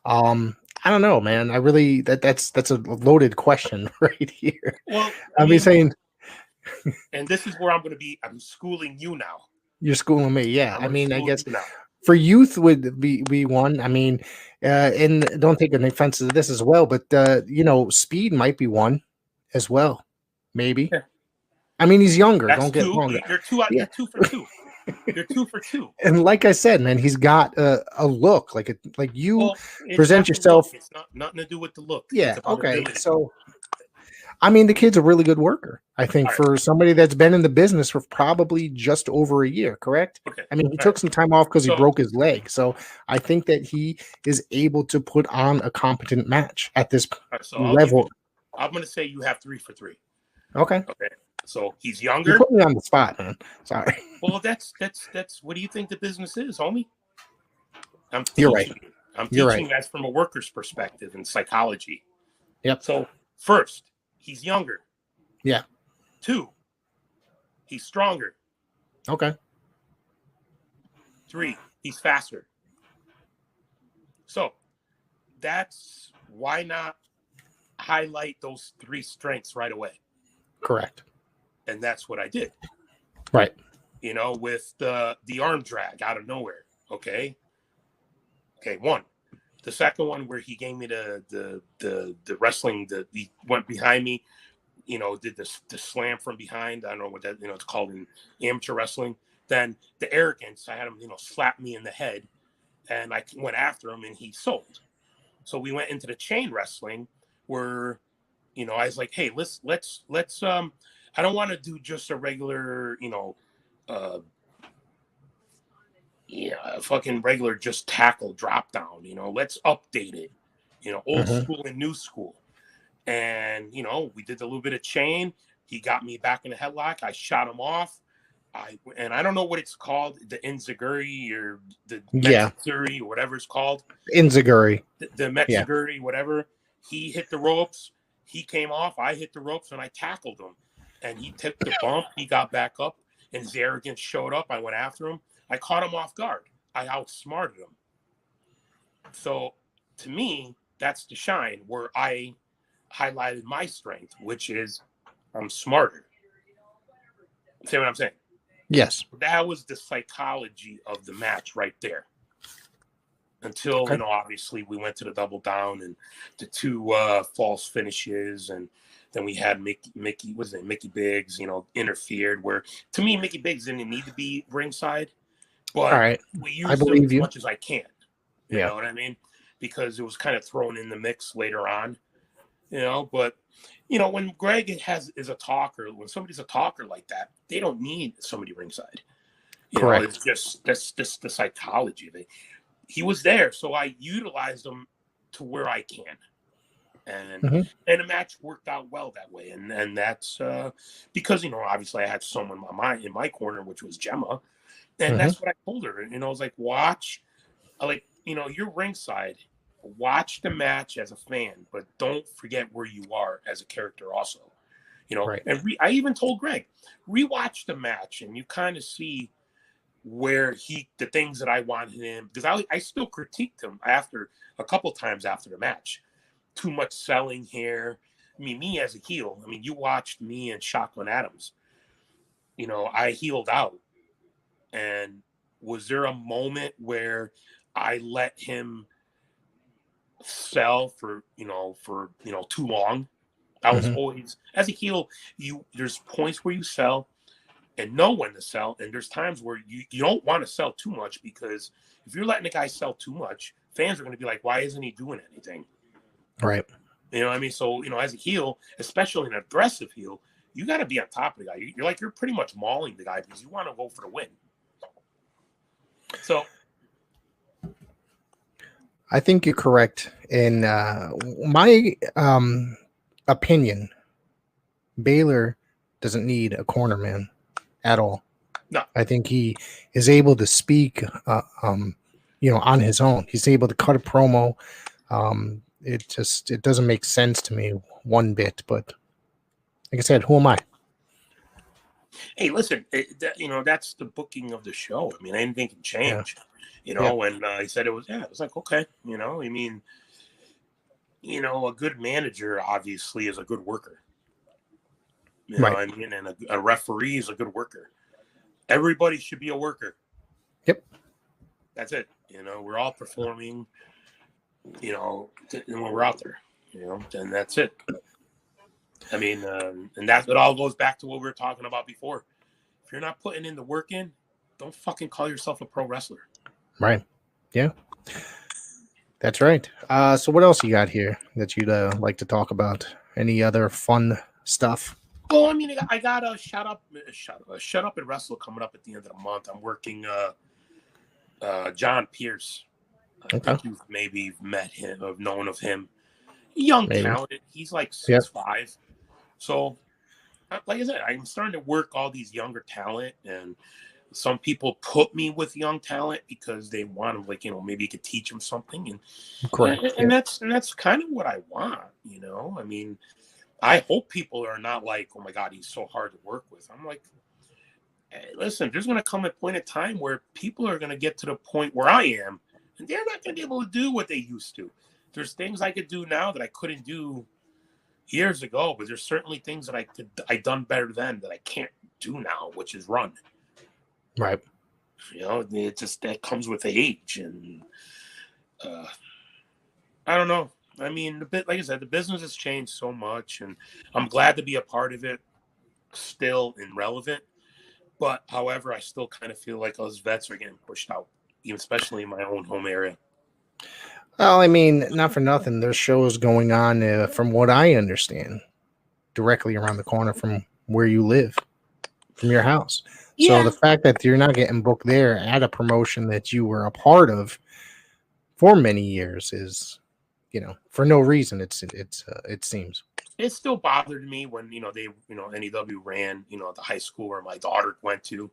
Speaker 3: I don't know, man. I really that's a loaded question right here.
Speaker 2: Well,
Speaker 3: I mean, saying,
Speaker 2: and this is where I'm schooling you now.
Speaker 3: You're schooling me, yeah. I mean, I guess
Speaker 2: now.
Speaker 3: For youth would be one. I mean, and don't take an offense to this as well, but speed might be one as well, maybe.
Speaker 2: Yeah.
Speaker 3: I mean, he's younger.
Speaker 2: That's
Speaker 3: don't get
Speaker 2: two.
Speaker 3: wrong.
Speaker 2: You're two out. Yeah. You're 2 for 2. You're 2 for 2.
Speaker 3: And like I said, man, he's got a look like you present yourself.
Speaker 2: It's nothing to do with the look.
Speaker 3: Yeah. Okay. So, I mean, the kid's a really good worker. I think for somebody that's been in the business for probably just over a year, correct?
Speaker 2: Okay.
Speaker 3: I mean, he took some time off because he broke his leg. So I think that he is able to put on a competent match at this level.
Speaker 2: I'm going to say you have 3 for 3.
Speaker 3: Okay.
Speaker 2: So he's younger.
Speaker 3: You put me on the spot, man. Sorry.
Speaker 2: Well, that's what do you think the business is, homie?
Speaker 3: You're right.
Speaker 2: I'm teaching that from a worker's perspective in psychology.
Speaker 3: Yep.
Speaker 2: So first, he's younger.
Speaker 3: Yeah.
Speaker 2: 2, he's stronger.
Speaker 3: Okay.
Speaker 2: 3, he's faster. So that's why not highlight those 3 strengths right away.
Speaker 3: Correct.
Speaker 2: And that's what I did.
Speaker 3: Right.
Speaker 2: With the arm drag out of nowhere. Okay, 1. The second one where he gave me the wrestling, he went behind me, did the slam from behind. I don't know what that, it's called in amateur wrestling. Then the arrogance, I had him, slap me in the head, and I went after him and he sold. So we went into the chain wrestling where, I was like, hey, let's I don't want to do just a regular, fucking regular just tackle drop down. Let's update it. Old school and new school. And we did a little bit of chain. He got me back in the headlock. I shot him off. I don't know what it's called, the enziguri or the meziguri or whatever it's called.
Speaker 3: Enziguri.
Speaker 2: The meziguri, whatever. He hit the ropes. He came off. I hit the ropes and I tackled him. And he took the bump. He got back up, and his arrogance showed up. I went after him. I caught him off guard. I outsmarted him. So, to me, that's the shine where I highlighted my strength, which is I'm smarter. See what I'm saying?
Speaker 3: Yes.
Speaker 2: That was the psychology of the match right there. Until, obviously we went to the double down and the 2 false finishes, and then we had Mickey Biggs, interfered, where to me, Mickey Biggs didn't need to be ringside, but we used him as much as I can. You know what I mean? Because it was kind of thrown in the mix later on, but when Greg is a talker, when somebody's a talker like that, they don't need somebody ringside.
Speaker 3: Correct.
Speaker 2: It's just, that's the psychology of it. He was there, so I utilized him to where I can. And the match worked out well that way, and that's because obviously I had someone in my corner, which was Gemma, and that's what I told her. I was like, watch, you're ringside, watch the match as a fan, but don't forget where you are as a character also. And I even told Greg, rewatch the match, and you kind of see where the things that I wanted him, because I still critiqued him after a couple times after the match. Too much selling here. I mean, me as a heel, you watched me and Shotgun Adams. I healed out. And was there a moment where I let him sell for too long? I was always, as a heel, there's points where you sell and know when to sell. And there's times where you don't want to sell too much, because if you're letting the guy sell too much, fans are going to be like, why isn't he doing anything?
Speaker 3: Right.
Speaker 2: You know what I mean? So, as a heel, especially an aggressive heel, you got to be on top of the guy. You're pretty much mauling the guy because you want to go for the win. So
Speaker 3: I think you're correct. In my opinion, Baylor doesn't need a corner man at all.
Speaker 2: No.
Speaker 3: I think he is able to speak, on his own. He's able to cut a promo. It doesn't make sense to me one bit. But like I said, who am I?
Speaker 2: Hey, listen, that's the booking of the show. I mean, anything can change. Yeah. When he said it was like, okay, I mean, a good manager obviously is a good worker. You know what I mean? And a referee is a good worker. Everybody should be a worker.
Speaker 3: Yep.
Speaker 2: That's it. We're all performing, when we're out there, and that's it. I mean, and that's it all goes back to what we were talking about before. If you're not putting in the work in, don't fucking call yourself a pro wrestler.
Speaker 3: Right. Yeah. That's right. So what else you got here that you'd like to talk about? Any other fun stuff?
Speaker 2: Well, I mean, I got a Shut Up and Wrestle coming up at the end of the month. I'm working John Pierce. I think you've maybe met him, or known of him. Young, talented. He's like 6'5". So, like I said, I'm starting to work all these younger talent, and some people put me with young talent because they want to, maybe you could teach them something, and that's kind of what I want. I mean, I hope people are not like, oh my God, he's so hard to work with. I'm like, hey, listen, there's going to come a point in time where people are going to get to the point where I am, and they're not going to be able to do what they used to. There's things I could do now that I couldn't do years ago, but there's certainly things that I done better then that I can't do now, which is run.
Speaker 3: Right.
Speaker 2: It just, that comes with age, and I don't know. I mean, like I said, the business has changed so much, and I'm glad to be a part of it, still and relevant. But however, I still kind of feel like those vets are getting pushed out, especially in my own home area.
Speaker 3: Well, I mean, not for nothing. There's shows going on, from what I understand, directly around the corner from where you live, from your house. Yeah. So the fact that you're not getting booked there at a promotion that you were a part of for many years is, for no reason. It seems.
Speaker 2: It still bothered me when NEW ran the high school where my daughter went to,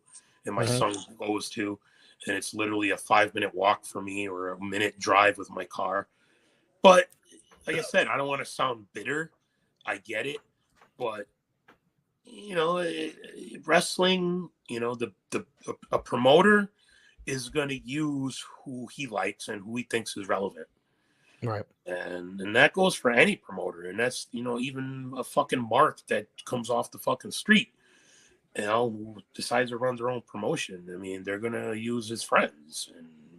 Speaker 2: and my son goes to, and it's literally a 5-minute walk for me or a minute drive with my car. But like I said, I don't want to sound bitter. I get it, but wrestling, a promoter is going to use who he likes and who he thinks is relevant.
Speaker 3: Right.
Speaker 2: And that goes for any promoter. And that's, even a fucking Mark that comes off the fucking street, decides to run their own promotion. I mean, they're going to use his friends.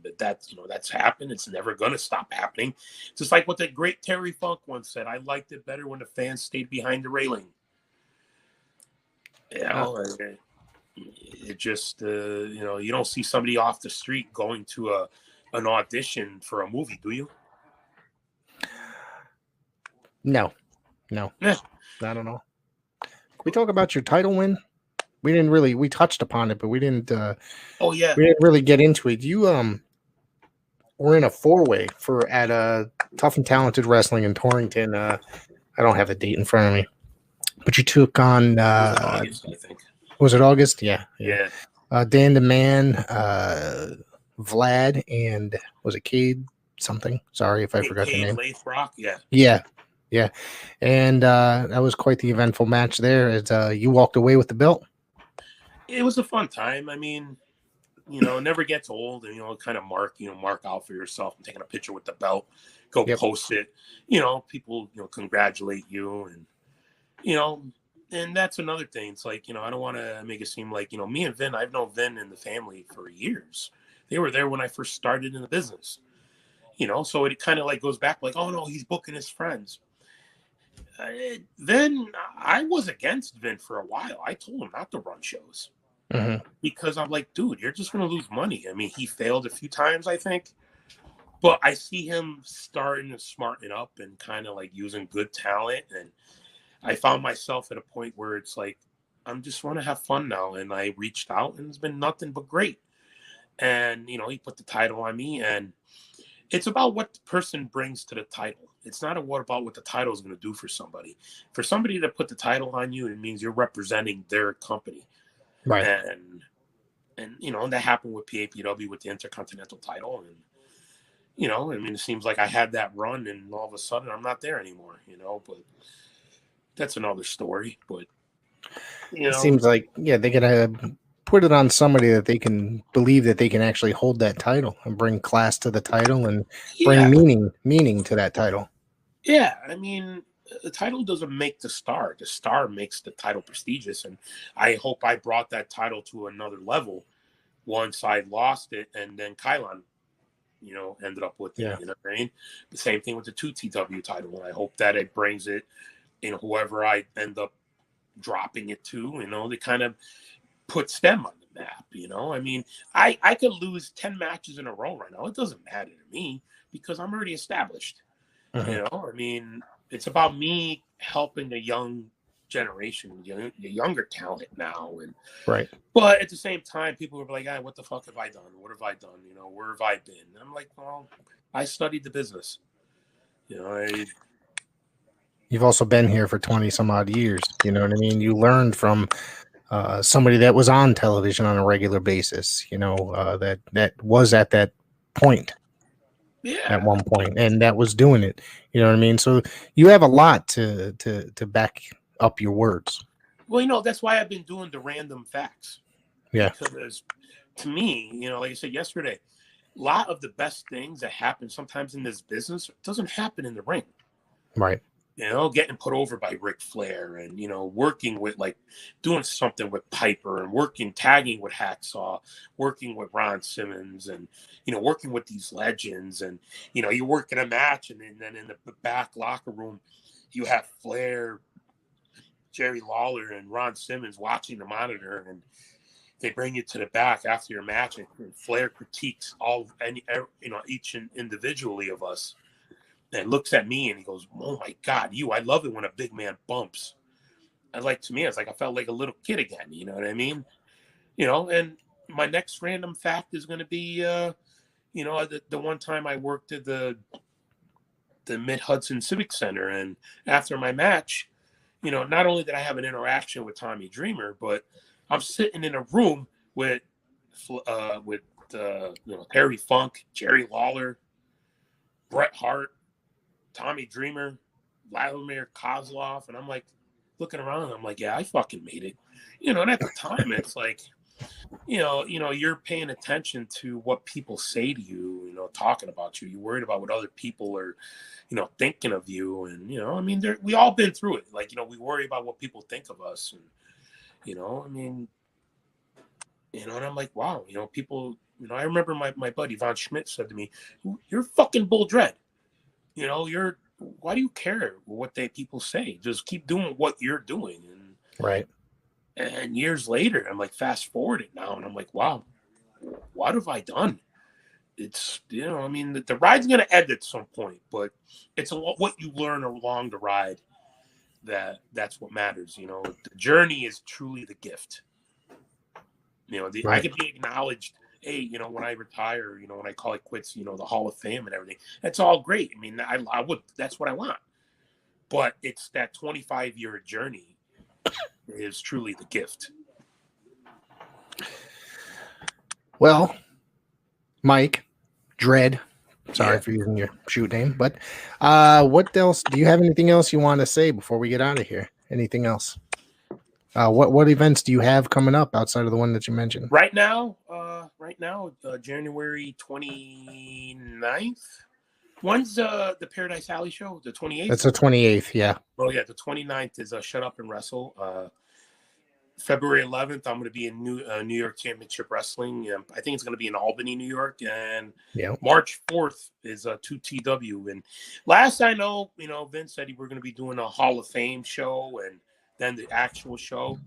Speaker 2: But that's happened. It's never going to stop happening. Just like what the great Terry Funk once said, I liked it better when the fans stayed behind the railing. It just, you don't see somebody off the street going to an audition for a movie, do you?
Speaker 3: No. Yeah. I don't know. Can we talk about your title win? We touched upon it, but we didn't. We didn't really get into it. You were in a 4-way at Tough and Talented Wrestling in Torrington. I don't have the date in front of me, but you took on.
Speaker 2: August, I think.
Speaker 3: Was it August? Yeah. Dan the Man, Vlad, and was it Cade something? Sorry if I forgot the name.
Speaker 2: Lathrop,
Speaker 3: yeah. And that was quite the eventful match there. As you walked away with the belt.
Speaker 2: It was a fun time. I mean, it never gets old, and kind of mark out for yourself and taking a picture with the belt, go post it. People congratulate you, and and that's another thing. It's like, I don't want to make it seem like, me and Vin, I've known Vin and the family for years. They were there when I first started in the business, so it kind of like goes back like, oh no, he's booking his friends. Then I was against Vin for a while. I told him not to run shows because I'm like, dude, you're just going to lose money. I mean, he failed a few times, I think. But I see him starting to smarten up and kind of like using good talent. And I found myself at a point where it's like, I'm just want to have fun now. And I reached out and it's been nothing but great. And, he put the title on me, and it's about what the person brings to the title. It's not about what the title is going to do for somebody. For somebody to put the title on you, it means you're representing their company.
Speaker 3: Right.
Speaker 2: And that happened with PAPW with the Intercontinental title. And, it seems like I had that run and all of a sudden I'm not there anymore, but that's another story. But,
Speaker 3: It seems like, they got to put it on somebody that they can believe that they can actually hold that title and bring class to the title and bring meaning to that title.
Speaker 2: Yeah. The title doesn't make the star. The star makes the title prestigious. And I hope I brought that title to another level once I lost it. And then Kylon, ended up with it.
Speaker 3: Yeah.
Speaker 2: You know what I mean? The same thing with the 2TW title. And I hope that it brings it, whoever I end up dropping it to, they kind of puts them on the map. I could lose 10 matches in a row right now. It doesn't matter to me because I'm already established. It's about me helping the young generation, the younger talent now. And
Speaker 3: right.
Speaker 2: But at the same time, people were like, what the fuck have I done? What have I done? Where have I been? And I'm like, well, I studied the business.
Speaker 3: You've also been here for 20 some odd years. You know what I mean? You learned from somebody that was on television on a regular basis, that was at that point.
Speaker 2: Yeah.
Speaker 3: At one point, and that was doing it. You know what I mean? So you have a lot to back up your words.
Speaker 2: Well, that's why I've been doing the random facts.
Speaker 3: Yeah.
Speaker 2: Because to me, like I said yesterday, a lot of the best things that happen sometimes in this business doesn't happen in the ring.
Speaker 3: Right.
Speaker 2: Getting put over by Ric Flair and, working with doing something with Piper and tagging with Hacksaw, working with Ron Simmons and, working with these legends. And, you're working a match and then in the back locker room, you have Flair, Jerry Lawler and Ron Simmons watching the monitor, and they bring you to the back after your match and Flair critiques each individually of us. And looks at me and he goes, "Oh my God, I love it when a big man bumps." To me, it's like I felt like a little kid again. You know what I mean? And my next random fact is going to be, the one time I worked at the Mid-Hudson Civic Center. And after my match, not only did I have an interaction with Tommy Dreamer, but I'm sitting in a room with Terry Funk, Jerry Lawler, Bret Hart, Tommy Dreamer, Vladimir Kozlov, and I'm like looking around and I'm like, yeah, I fucking made it. And at the time it's like, you're paying attention to what people say to you, talking about you. You're worried about what other people are, thinking of you. And, we all been through it. We worry about what people think of us. And, and I'm like, wow, people, I remember my buddy Von Schmidt said to me, "You're fucking Bull Dredd. Why do you care what people say? Just keep doing what you're doing." And
Speaker 3: right.
Speaker 2: And years later, I'm like, fast forward it now, and I'm like, wow, what have I done? It's the ride's gonna end at some point, but it's what you learn along the ride that's what matters. The journey is truly the gift. Right. I could be acknowledged. Hey, when I retire, when I call it quits, the Hall of Fame and everything, that's all great. I would, that's what I want. But it's that 25-year journey is truly the gift.
Speaker 3: Well, Mike, Dredd, sorry for using your shoot name, but what else? Do you have anything else you want to say before we get out of here? Anything else? What events do you have coming up outside of the one that you mentioned?
Speaker 2: Right now, January 29th. When's the Paradise Alley show? The 28th?
Speaker 3: That's the 28th, yeah.
Speaker 2: Oh, yeah, the 29th is Shut Up and Wrestle. February 11th, I'm going to be in New York Championship Wrestling. I think it's going to be in Albany, New York. And March 4th is 2TW. And last I know, Vince said we're going to be doing a Hall of Fame show and then the actual show.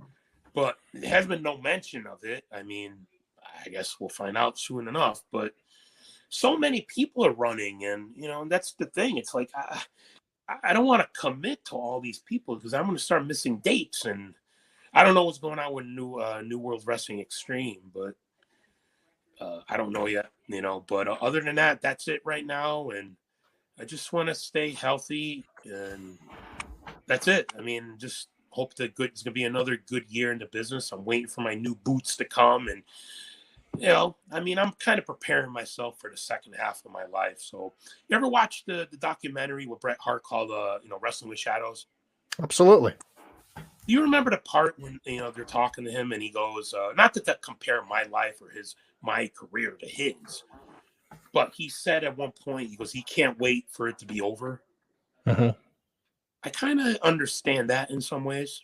Speaker 2: But there has been no mention of it. I guess we'll find out soon enough. But so many people are running, and that's the thing. It's like I don't want to commit to all these people because I'm going to start missing dates, and I don't know what's going on with New World Wrestling Extreme, but I don't know yet. But other than that, that's it right now, and I just want to stay healthy, and that's it. I mean, just hope that it's going to be another good year in the business. I'm waiting for my new boots to come, and I mean, I'm kind of preparing myself for the second half of my life. So, you ever watch the documentary with Bret Hart called Wrestling with Shadows?
Speaker 3: Absolutely.
Speaker 2: Do you remember the part when they're talking to him and he goes, not that compare my life or my career to his, but he said at one point, he goes, he can't wait for it to be over.
Speaker 3: Mm-hmm.
Speaker 2: I kind of understand that in some ways,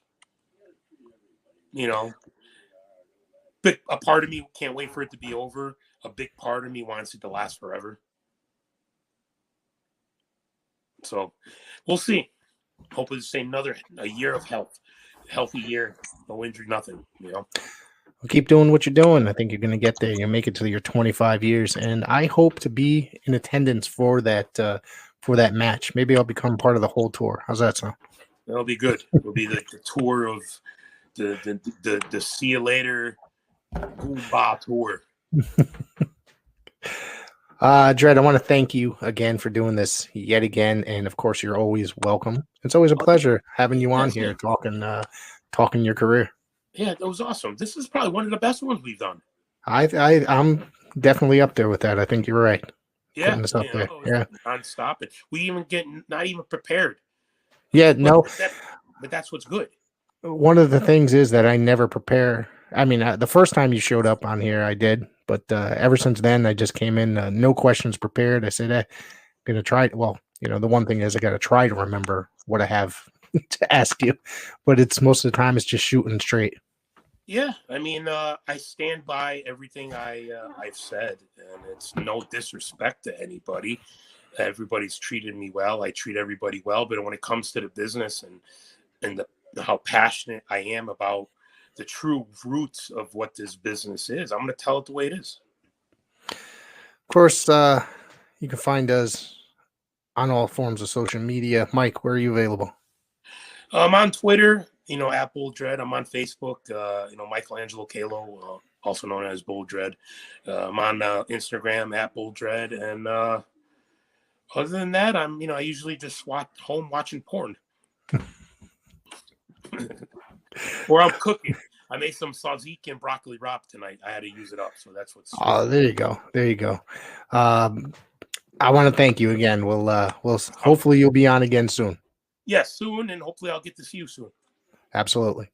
Speaker 2: but a part of me can't wait for it to be over. A big part of me wants it to last forever. So we'll see. Hopefully it's a year of healthy year, no injury, nothing,
Speaker 3: Well, keep doing what you're doing. I think you're going to get there. You'll make it to your 25 years, and I hope to be in attendance for that match. Maybe I'll become part of the whole tour. How's that sound?
Speaker 2: That'll be good. It'll be the tour of the see you later Goomba tour.
Speaker 3: Dredd, I want to thank you again for doing this yet again, and of course, you're always welcome. It's always a pleasure having you on here talking your career.
Speaker 2: Yeah, that was awesome. This is probably one of the best ones we've done.
Speaker 3: I'm definitely up there with that. I think you're right.
Speaker 2: Yeah,
Speaker 3: putting us up there. Yeah,
Speaker 2: nonstop. And we even get not even prepared.
Speaker 3: Yeah, no.
Speaker 2: But that's what's good.
Speaker 3: One of the things is that I never prepare. I mean, the first time you showed up on here, I did, but ever since then, I just came in, no questions prepared. I said, I'm gonna try. Well, the one thing is I got to try to remember what I have to ask you, but it's most of the time it's just shooting straight.
Speaker 2: Yeah, I mean, I stand by everything I've said, and it's no disrespect to anybody. Everybody's treated me well. I treat everybody well, but when it comes to the business and how passionate I am about the true roots of what this business is, I'm going to tell it the way it is.
Speaker 3: Of course, you can find us on all forms of social media. Mike, where are you available?
Speaker 2: I'm on Twitter, at Bull Dredd. I'm on Facebook, Michelangelo Kalo, also known as Bull Dredd. I'm on Instagram at Bull Dredd. And other than that, I usually just home watching porn. Or I'm cooking. I made some tzatziki and broccoli rabe tonight. I had to use it up, so that's what's.
Speaker 3: Oh, there you go. There you go. I want to thank you again. We'll hopefully you'll be on again soon.
Speaker 2: Yes, soon, and hopefully I'll get to see you soon.
Speaker 3: Absolutely.